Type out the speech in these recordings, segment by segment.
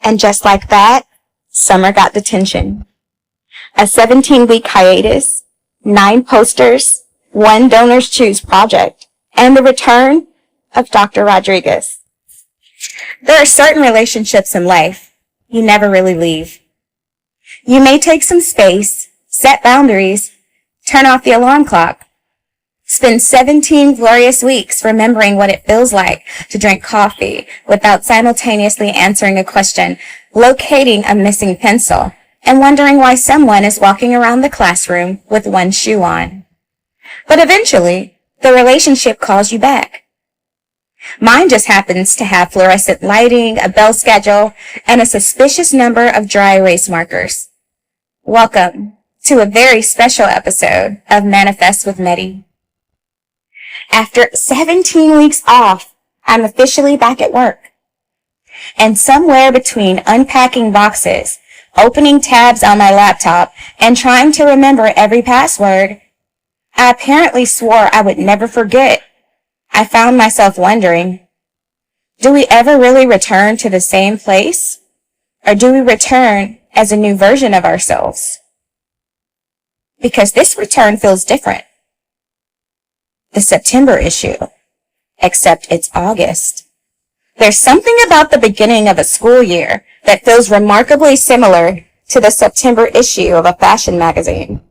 And just like that, summer got detention. A 17-week hiatus, 9 posters, 1 Donors Choose project, and the return of Dr. Rodriguez. There are certain relationships in life you never really leave. You may take some space, set boundaries, turn off the alarm clock, spend 17 glorious weeks remembering what it feels like to drink coffee without simultaneously answering a question, locating a missing pencil, and wondering why someone is walking around the classroom with 1 shoe on. But eventually, the relationship calls you back. Mine just happens to have fluorescent lighting, a bell schedule, and a suspicious number of dry erase markers. Welcome to a very special episode of Manifest with Medi. After 17 weeks off, I'm officially back at work. And somewhere between unpacking boxes, opening tabs on my laptop, and trying to remember every password, I apparently swore I would never forget. I found myself wondering, do we ever really return to the same place? Or do we return as a new version of ourselves? Because this return feels different. The September issue, except it's August. There's something about the beginning of a school year that feels remarkably similar to the September issue of a fashion magazine.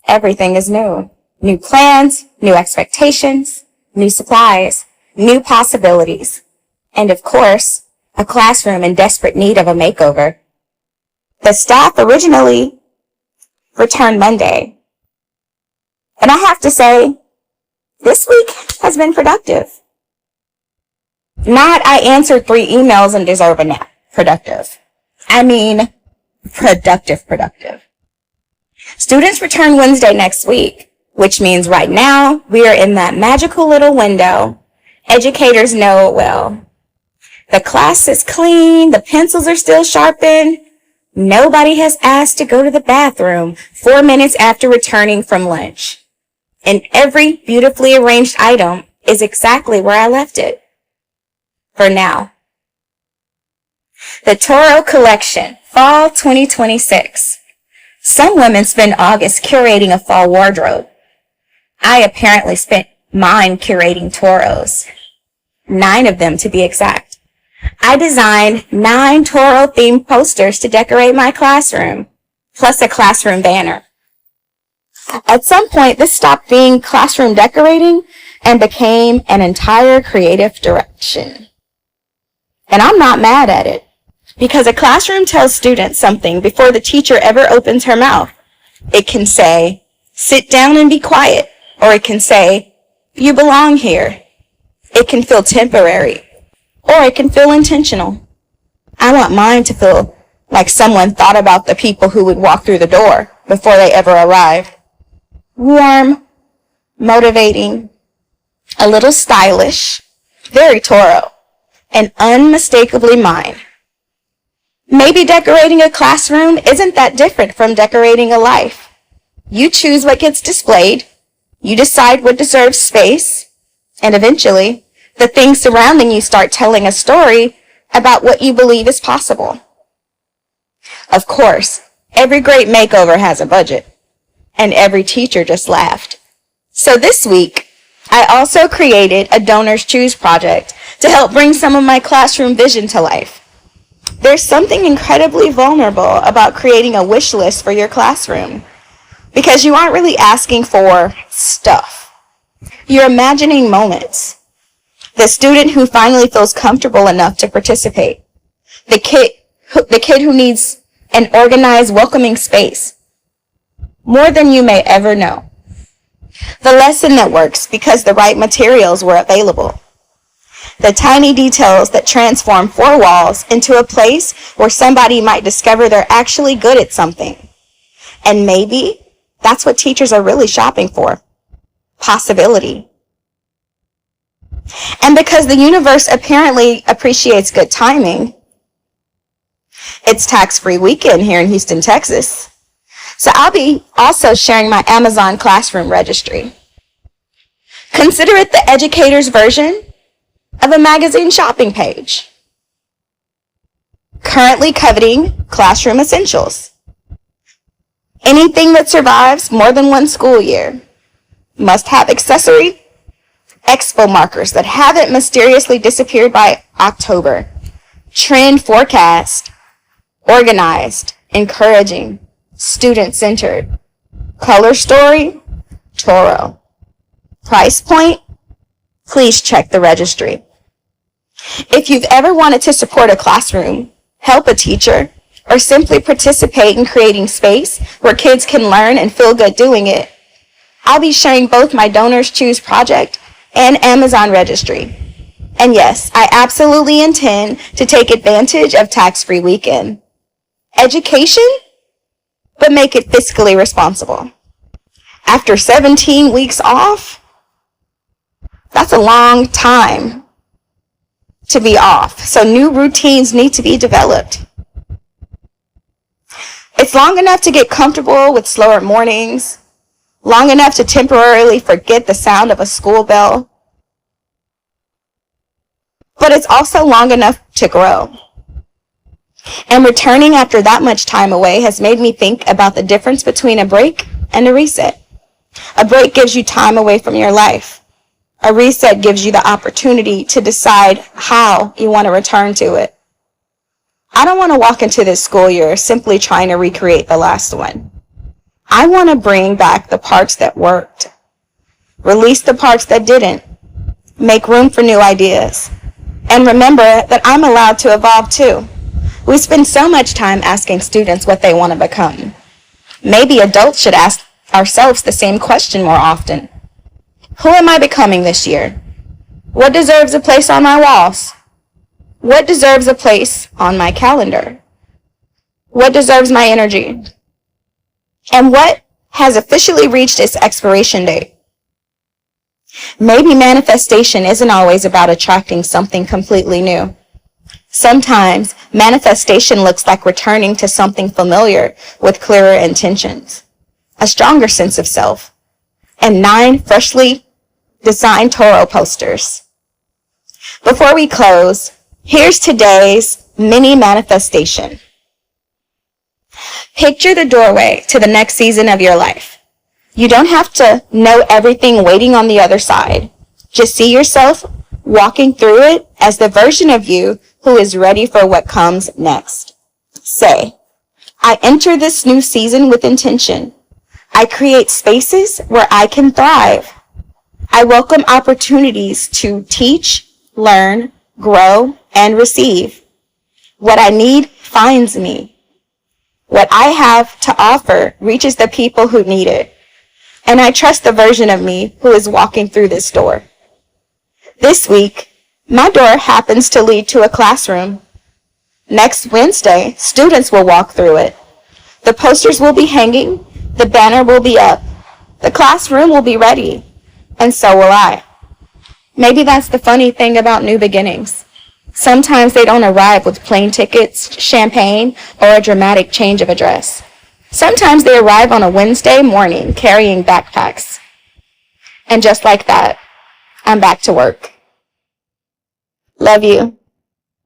Everything is new. New plans, new expectations, new supplies, new possibilities, and of course, a classroom in desperate need of a makeover. The staff originally returned Monday, and I have to say, this week has been productive. Not I answered 3 emails and deserve a nap. Productive. I mean, productive. Students return Wednesday next week, which means right now we are in that magical little window. Educators know it well. The class is clean. The pencils are still sharpened. Nobody has asked to go to the bathroom 4 minutes after returning from lunch. And every beautifully arranged item is exactly where I left it. For now. The Toro Collection, Fall 2026. Some women spend August curating a fall wardrobe. I apparently spent mine curating Toros. 9 of them to be exact. I designed 9 Toro-themed posters to decorate my classroom, plus a classroom banner. At some point, this stopped being classroom decorating and became an entire creative direction. And I'm not mad at it, because a classroom tells students something before the teacher ever opens her mouth. It can say, sit down and be quiet, or it can say, you belong here. It can feel temporary, or it can feel intentional. I want mine to feel like someone thought about the people who would walk through the door before they ever arrived. Warm, motivating, a little stylish, very Toro, and unmistakably mine. Maybe decorating a classroom isn't that different from decorating a life. You choose what gets displayed, you decide what deserves space, and eventually, the things surrounding you start telling a story about what you believe is possible. Of course, every great makeover has a budget, and every teacher just laughed. So this week, I also created a Donors Choose project to help bring some of my classroom vision to life. There's something incredibly vulnerable about creating a wish list for your classroom, because you aren't really asking for stuff. You're imagining moments. The student who finally feels comfortable enough to participate. The kid who needs an organized, welcoming space. More than you may ever know. The lesson that works because the right materials were available. The tiny details that transform 4 walls into a place where somebody might discover they're actually good at something. And maybe that's what teachers are really shopping for. Possibility. And because the universe apparently appreciates good timing, it's tax-free weekend here in Houston, Texas. So I'll be also sharing my Amazon Classroom registry. Consider it the educator's version of a magazine shopping page. Currently coveting classroom essentials. Anything that survives more than one school year. Must have accessory. Expo markers that haven't mysteriously disappeared by October. Trend forecast. Organized. Encouraging. Student-centered. Color story. Toro. Price point. Please check the registry. If you've ever wanted to support a classroom, help a teacher, or simply participate in creating space where kids can learn and feel good doing it, I'll be sharing both my Donors Choose project and Amazon registry. And yes, I absolutely intend to take advantage of tax-free weekend. Education, but make it fiscally responsible. After 17 weeks off, that's a long time to be off. So new routines need to be developed. It's long enough to get comfortable with slower mornings, long enough to temporarily forget the sound of a school bell, but it's also long enough to grow. And returning after that much time away has made me think about the difference between a break and a reset. A break gives you time away from your life. A reset gives you the opportunity to decide how you want to return to it. I don't want to walk into this school year simply trying to recreate the last one. I want to bring back the parts that worked, release the parts that didn't, make room for new ideas, and remember that I'm allowed to evolve too. We spend so much time asking students what they want to become. Maybe adults should ask ourselves the same question more often. Who am I becoming this year? What deserves a place on my walls? What deserves a place on my calendar? What deserves my energy? And what has officially reached its expiration date? Maybe manifestation isn't always about attracting something completely new. Sometimes manifestation looks like returning to something familiar with clearer intentions, a stronger sense of self, and 9 freshly designed Toro posters. Before we close, here's today's mini manifestation. Picture the doorway to the next season of your life. You don't have to know everything waiting on the other side. Just see yourself walking through it as the version of you who is ready for what comes next. Say, I enter this new season with intention. I create spaces where I can thrive. I welcome opportunities to teach, learn, grow, and receive. What I need finds me. What I have to offer reaches the people who need it. And I trust the version of me who is walking through this door. This week, my door happens to lead to a classroom. Next Wednesday, students will walk through it. The posters will be hanging. The banner will be up. The classroom will be ready. And so will I. Maybe that's the funny thing about new beginnings. Sometimes they don't arrive with plane tickets, champagne, or a dramatic change of address. Sometimes they arrive on a Wednesday morning carrying backpacks. And just like that, I'm back to work. Love you.